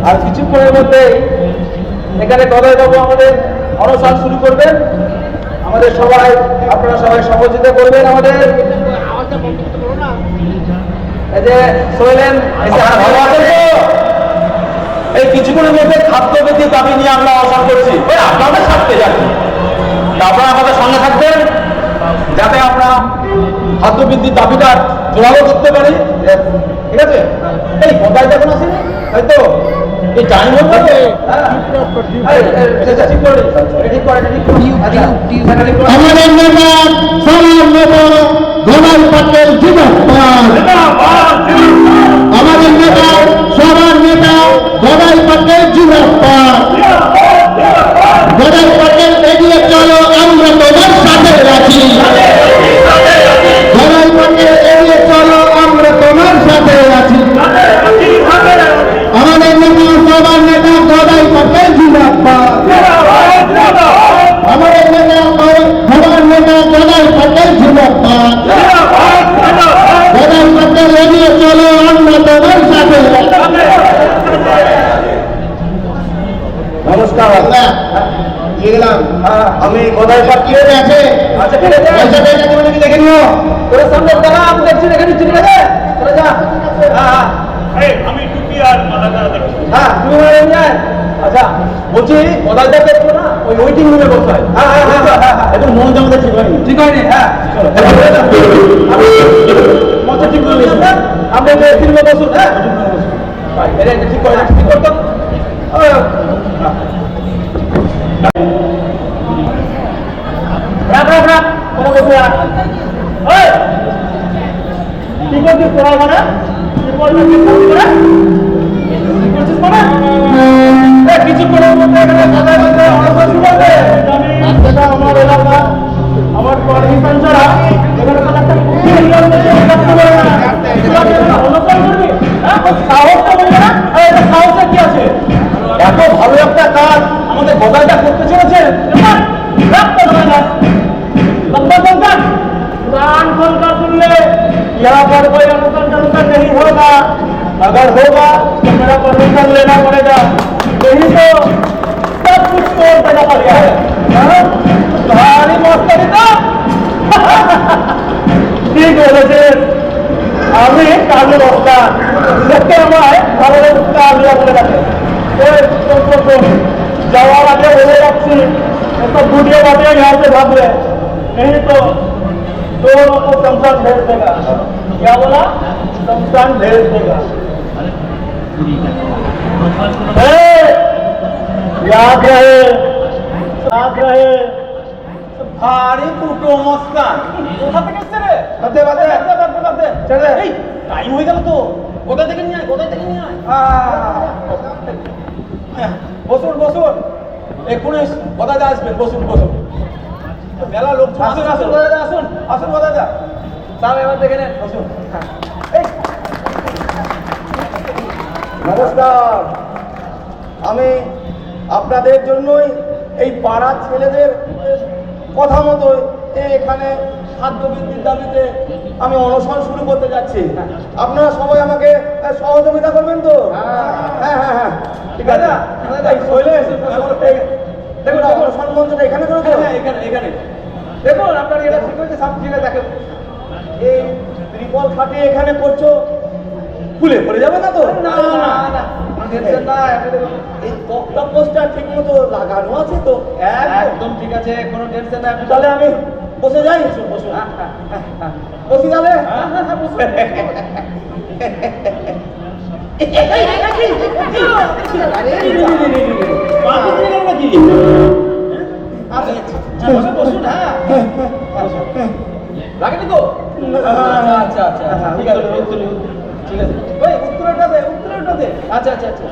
আর কিছুক্ষণের মধ্যেই এখানে গদাইবাবু আমাদের অনশন শুরু করবেন। আমাদের সবাই, আপনারা সবাই সহযোগিতা করবেন। আমাদের এই যে সোহেলেন ভালো আছেন তো? এই কিছুক্ষণের মধ্যে খাদ্যবৃদ্ধির দাবি নিয়ে আমরা অনশন করছি। আপনাদের সাথে যাচ্ছি, আপনারা আমাদের সঙ্গে থাকবেন যাতে আমরা খাদ্যবৃদ্ধির দাবিটা জোরালো করতে পারি। ঠিক আছে? এই কোথায় যখন আসেনি হয়তো এই টাইম হতে আমাদের নেতা সবার নেতা ধোলাই পাটেল জিন্দাবাদ। আমাদের নেতা সবার নেতা ধোলাই পাটেল জিন্দাবাদ। ধোলাই পাটেল এগিয়ে চলো, আমরা তোমার সাথে আছি। ধোলাই পাটেল এগিয়ে চলো, আমরা তোমার সাথে আছি। আমাদের নেতা সবার নেতা ধোলাই পাটেল জিন্দাবাদ। আমাদের নেতা সবার নেতা ধোলাই পাটেল জিন্দাবাদ। ধোলাই পাটেল এগিয়ে চলো, আমরা তোমার সাথে আছি। নমস্কার, গেলাম আমি কোথায় পাঠিয়ে আছে? আচ্ছা ঠিক আছে, পয়সা পেয়ে যাবে নাকি দেখে নিও। তোর সামনে দাঁড়া, আমি দেখছি দেখে নিচ্ছি। ঠিক আছে, চলে যা। হ্যাঁ হ্যাঁ, আমি টুপি আর মালাটা দেখছি। হ্যাঁ, তুমি মানে নিয়ে আচ্ছা বলছি কোথায় যাবে একটু না, ওই ওয়েটিং রুমে বসতে হয়। হ্যাঁ হ্যাঁ হ্যাঁ হ্যাঁ, এখন মন জমাতে ঠিক হয়নি। ঠিক হয়নি? হ্যাঁ চলো, আমি মঞ্চ ঠিক করে নিয়েছি। আপনি ওয়েটিং রুমে বসুন। হ্যাঁ ভাই, এটা ঠিক করে ঠিক করতো। রাখ রাখ রাখ, কোনো বসে রাখ। ওই কি করছিস তোরা? মানে কি করছিস তোরা? কি করছিস মানে? কিছু করে মধ্যে এখানে কথায় মধ্যে অনশন শুরু হবে। সেটা আমার এলাকা, আমার পারমিশন ছাড়া এখানে কোনো একটা অনশন করবি? সাহসটা বলবে না? এটা সাহসটা কি আছে? এত ভালো একটা কাজ আমাদের গদাইটা করতে চলেছে। कुरान खोलकर सुन ले, यहाँ पर कोई अनुसंधान नहीं होगा। अगर होगा तो मेरा परमिशन लेना पड़ेगा, नहीं तो सब कुछ तोड़ देना पड़ेगा। तुम्हारी मस्ती तो ঠিক বলেছে। আমি কাজে বস্তা দেখতে আমার ভালো কাজটা বলে রাখে। যাওয়ার আগে বলে রাখছি, तो बूढ़िया बातें यहाँ से भाग रहे, नहीं तो दोनों को शमशान भेज देगा। क्या बोला? शमशान भेज देगा। याद रहे, याद रहे। भारी टूटो मस्तान কোথা থেকে এসেছে রে? বাদে বাদে বাদে বাদে চলে। এই টাইম হয়ে গেল তো, কোথা থেকে নিয়ে আয়, কোথা থেকে নিয়ে আয়। বসুন বসুন, এক্ষুনি গদাদা আসবেন। বসুন বসুন, মেলা লোক। আসুন আসুন গদাদা, আসুন আসুন গদাদা। স্যার এবার দেখে নেন, বসুন। নমস্কার, আমি আপনাদের জন্যই এই পাড়ার ছেলেদের কথা মতো এখানে খাদ্যবৃদ্ধির দাবিতে আমি অনশন শুরু করতে যাচ্ছি। আপনারা সবাই আমাকে সহযোগিতা করবেন তো? হ্যাঁ হ্যাঁ হ্যাঁ, ঠিক আছে। দেখুন অনশন মঞ্চটা এখানে করে তো? এখানে এখানে দেখুন, আপনার এটা ঠিক হয়েছে। সব ঠিক আছে, দেখেন এই ত্রিপল খাটিয়ে এখানে করছো, খুলে পড়ে যাবে না তো? না না না, এই তক্তাপোষটা ঠিক মতো লাগানো আছে তো? একদম ঠিক আছে, কোনো টেনশন নাই। তাহলে আমি বসে যাই? বসুন বসি তাহলে। বসুন। হ্যাঁ লাগেনি তো? আচ্ছা আচ্ছা ঠিক আছে, ঠিক আছে। ওই উত্তরটা দে, উত্তরটা দে। আচ্ছা আচ্ছা আচ্ছা।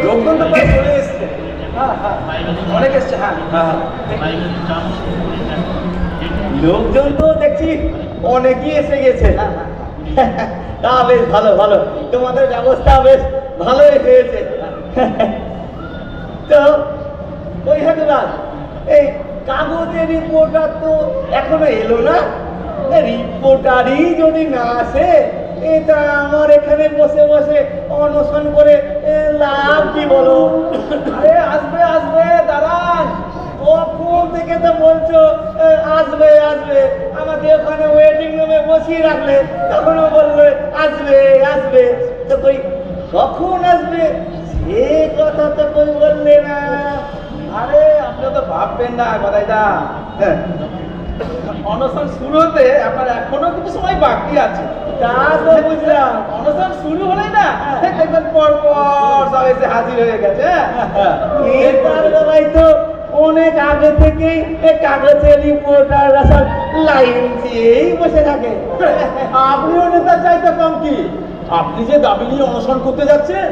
লোকজন তো প্রায় চলে এসছে। অনেক এসছে। হ্যাঁ লোকজন তো দেখছি অনেকই এসে গেছে। তা বেশ ভালো ভালো, তোমাদের ব্যবস্থা বেশ ভালোই হয়েছে। তো ওই হাতুরাজ এই কাগজের রিপোর্টার তো এখনো এলো না। রিপোর্টারই যদি না আসে এটা আমার এখানে বসে বসে অনশন করে লাভ কি বলো? আরে আসবে আসবে, দাঁড়ান। কখন থেকে তো বলছো আসবে আসবে, আমাকে ওখানে ওয়েটিং রুমে বসিয়ে রাখলে, তখনও বললে আসবে আসবে। তো কই কখন আসবে সে কথা তো কই বললে না। আরে আপনি তো ভাববেন না গদাইদা, অনশন শুরু হতে আপনার এখনো কিছু সময় বাকি আছে। তা তো বুঝলাম, অনশন শুরু হলেই না দেখবেন পর পর সব এসে হাজির হয়ে গেছে। তার বেলায় তো অনেক আগে থেকেই কাগজের রিপোর্টার সব লাইন দিয়েই বসে থাকে। আপনিও নেতা চাইতে কম কি? আপনি যে দাবি নিয়ে অনশন করতে যাচ্ছেন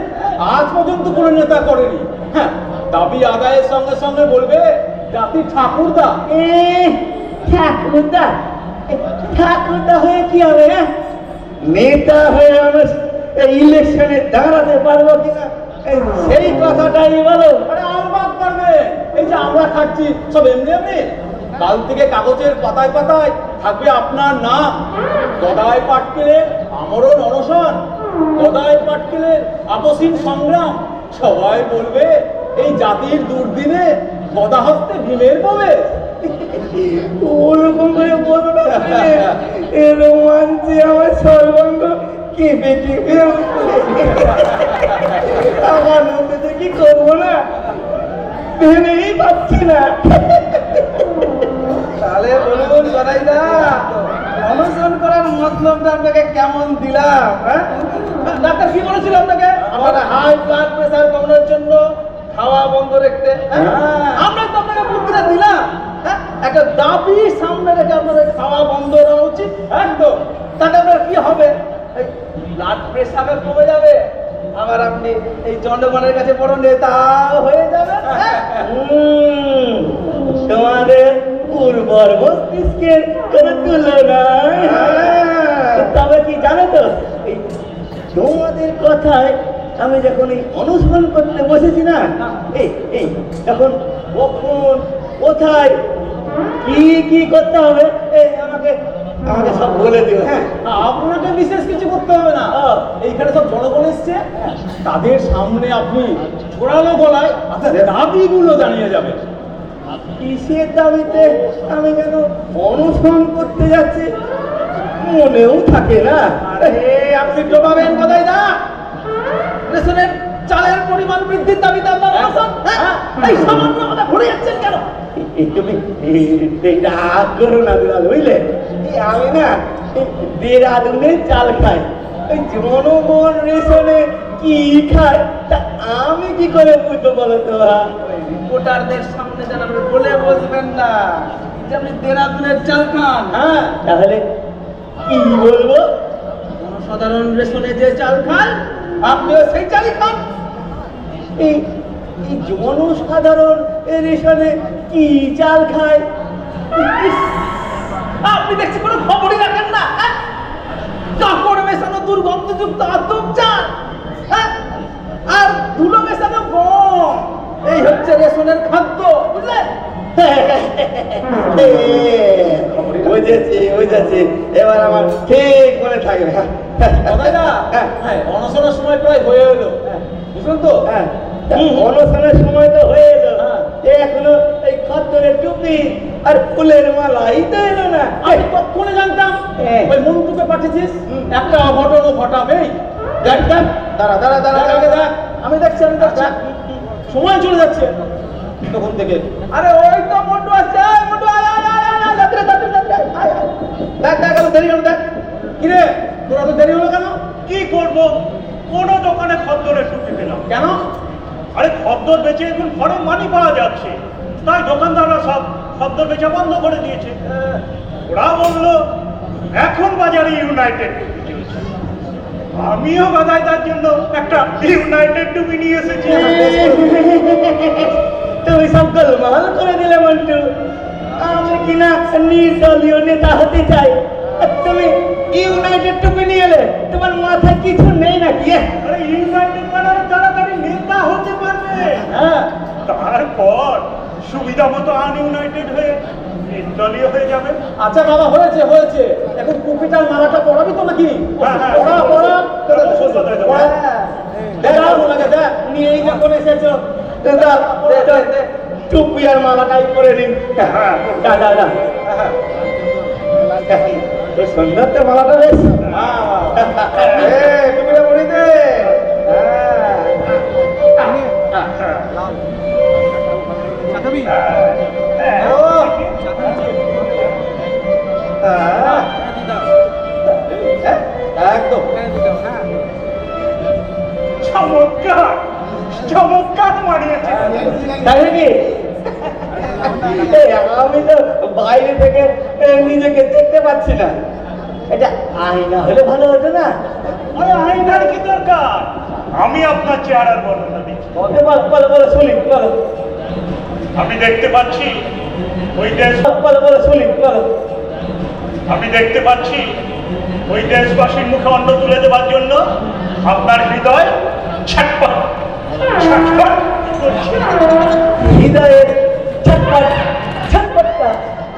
আজ পর্যন্ত কোনো নেতা করেনি। হ্যাঁ, দাবি আদায়ের সঙ্গে সঙ্গে বলবে জাতি ঠাকুরদা। ঠাকুরদা? ঠাকুরদা হয়ে কি হবে? নেতা হয়ে আমরা ইলেকশনে দাঁড়াতে পারবো কিনা সেই কথাটাই বলো। আরে আলবাদ পারবে, এই যে আমরা খাচ্ছি সব এমনি এমনি। কাল থেকে কাগজের পাতায় পাতায় থাকবে আপনার নাম। গদাই পাটকেলের আমরণ অনশন, গদাই পাটকেলের আপসীন সংগ্রাম। সবাই বলবে এই জাতির দুর্দিনে গদা হস্তে ভীমের প্রবেশ। ওরকম করে বলবে এ রোমাঞ্চে আমার সর্বাঙ্গ কেঁপে কেঁপে আমার মধ্যে কি করবো না ভেবেই পাচ্ছি না। তাহলে বলুন গদাইদা, অনশন করার মতলবটা আপনাকে কেমন দিলাম? হ্যাঁ, ডাক্তার কি বলেছিল আপনাকে? আমার হাই ব্লাড প্রেসার কমানোর জন্য খাওয়া বন্ধ রাখতে। আমরা তো আপনাকে বুদ্ধিটা দিলাম। হ্যাঁ, একটা দাবি সামনে রেখে আপনাদের খাওয়া বন্ধ করা উচিত। একদম। তাতে আপনার কি হবে? এই ব্লাড প্রেসার কমে যাবে, আবার আপনি এই জনগণের কাছে বড় নেতা হয়ে যাবেন। তোমাদের উর্বর মস্তিষ্কের কোনো তুলনা। তবে কি জানো তো, এই তোমাদের কথায় আমি যখন এই অনুসরণ করতে বসেছি না, এই তখন কখন কোথায় কি কি করতে হবে আমাকে আমাকে সব বলে দিও। হ্যাঁ, আপনাকে বিশেষ কিছু করতে হবে না। এইখানে সব জনগণ এসছে, তাদের সামনে আপনি জোরালো গলায় আপনার দাবিগুলো জানিয়ে যাবেন। কিসের দাবিতে আমি যেন অনুসরণ করতে যাচ্ছি মনেও থাকে না। আরে আপনি ডোবাবেন গদাইদা, রেশনের চালের পরিমাণ বৃদ্ধির দাবিতে আপনার অনশন। এই সামান্য কথা ভরে যাচ্ছেন কেন? তুমি রাগ করো না দুলাল, বুঝলে? আমি না দেরাদুনের চাল খাই, ওই জনগণ রেশনে কি খায় তা আমি কি করে বুঝবো বলো তো? রিপোর্টারদের সামনে যেন আপনি বলে বসবেন না যে আপনি দেরাদুনের চাল খান। হ্যাঁ, তাহলে কি বলবো? জনসাধারণ রেশনে যে চাল খান আপনিও সেই চালই খান। এই জনসাধারণ রেশনে কি চাল খায় আপনি দেখছি কোনো খবরই রাখেন না। কাপড় মেশানো দুর্গন্ধযুক্ত আতপ চাল, আর ধুলো মেশানো গম, এই হচ্ছে রেশনের খাদ্য, বুঝলেন? বুঝেছি বুঝেছি, এবার আমার ঠিক মনে থাকবে। অনশনের সময় প্রায় হয়ে এলো, বুঝলেন তো? অনশনের সময় তো হয়ে এলো, এখনো এই খদ্দরের টুপি আর ফুলের মালাই তো এলো না। আমি কখনো জানতাম ওই মন্ত্রকে পাঠিয়েছিস, একটা অঘটনও ঘটাবেই। দেখ দেখ, দাঁড়া দাঁড়া দাঁড়া দেখ, আমি দেখছি আমি দেখছি, সময় চলে যাচ্ছে তখন থেকে। আরে ওই তো মন্টু আসছে, মন্টু আয় আয় আয় আয়, যাত্রা যাত্রা যাত্রা, আয় আয়, দেখ দেখ এত দেরি হলো, দেখ কিরে তোরা তো দেরি হলো কেন? কি করব, কোন দোকানে খদ্দরের টুপি পেলাম। কেন? আরে খদ্দর বেচে এখন ঘরে মানি পাওয়া যাচ্ছে, তাই দোকানদাররা সব খদ্দর বেচা বন্ধ করে দিয়েছে। ওরা বললো এখন বাজারে ইউনাইটেড টুপি চলছে। আমিও গদাইদার জন্য একটা ইউনাইটেড টুপি নিয়ে এসেছি। তুমি সব গোলমাল করে দিলে মন্টু। আমি কিনা নির্দলীয় নেতা হতে চাই, তুমি ইউনাইটেড টুপি নিয়ে এলে? তোমার মাথায় কিছু নেই নাকি? আরে ইউনাইটেড বানার তাড়াতাড়ি নেতা হতে পারবে। হ্যাঁ, সুবিধা মতো আনইউনাইটেড হয়ে দলীয় হয়ে যাবেন। আচ্ছা বাবা, হয়েছে হয়েছে, এখন টুপিটার মালাটা পরাবি তো নাকি? হ্যাঁ, হ্যাঁ। পরা পরা হ্যাঁ। দেখ ওনাকে দেখ, নিয়েই যখন এসেছো টুপি আর মালাটাই করে নিন। হ্যাঁ। যা যা যা, সুন্দর তো মালাটা বেশ। টুপিটা পরি দে। একদম চমৎকার চমৎকার মানিয়েছে। তাই নাকি? আমি তো বাইরে থেকে নিজেকে দেখতে পাচ্ছি না, এটা আয়না হলে ভালো হতো না? আরে আইনার কি দরকার, আমি আপনার চেহারার বর্ণনা দিচ্ছি। বলো বলো বলো শুনি, বলো। আমি দেখতে পাচ্ছি ওই দেশ, বলো বলো শুনি, বলো। আমি দেখতে পাচ্ছি ওই দেশবাসীর মুখে অন্ন তুলে দেওয়ার জন্য আপনার হৃদয় ছটপট ছটপট করছে। হৃদয়ের ছটপট ছটপটটা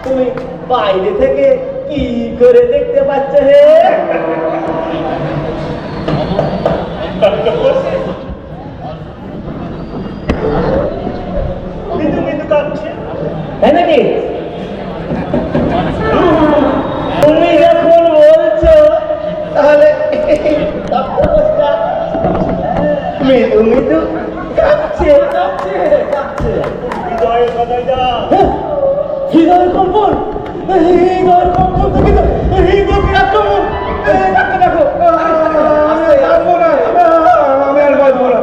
তুমি বাইরে থেকে কি করে দেখতে পাচ্ছ হে? মৃদু মৃদু কাঁদছে। তাই নাকি? তুমি যখন বলছো তাহলে মৃদু মৃদু কাঁপছে কাঁপছে কাঁপছে। হৃদয়ে সদাই যা। হৃদয়ের কম্পন, হৃদয়ের কম্পন থেকে তো হৃদয়ের আক্রমণ। দেখো দেখো, আমি পারবো না, আমি আর বাঁচবো না।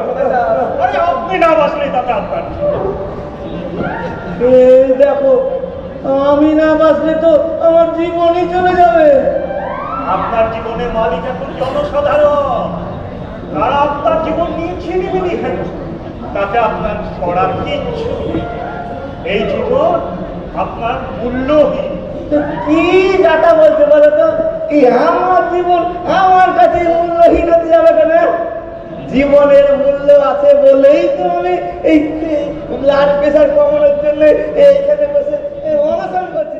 আরে আপনি না বাঁচলে তাতে আপনার কি? এই দেখো, আমি না বাঁচলে তো আমার জীবনই চলে যাবে। আপনার জীবনের মালিক এখন জনসাধারণ, তারা আপনার জীবন নিয়ে ছিনিমিনি খেলছে, তাতে আপনার করার কিচ্ছু নেই। এই জীবন আপনার মূল্যহীন। তো কি যাতা বলছে বলো তো? এই আমার জীবন আমার কাছে মূল্যহীন হতে যাবে কেন? জীবনের মূল্য আছে বলেই তো আমি এই ব্লাড প্রেশার কমানোর জন্য এইখানে বসে অনশন করছি।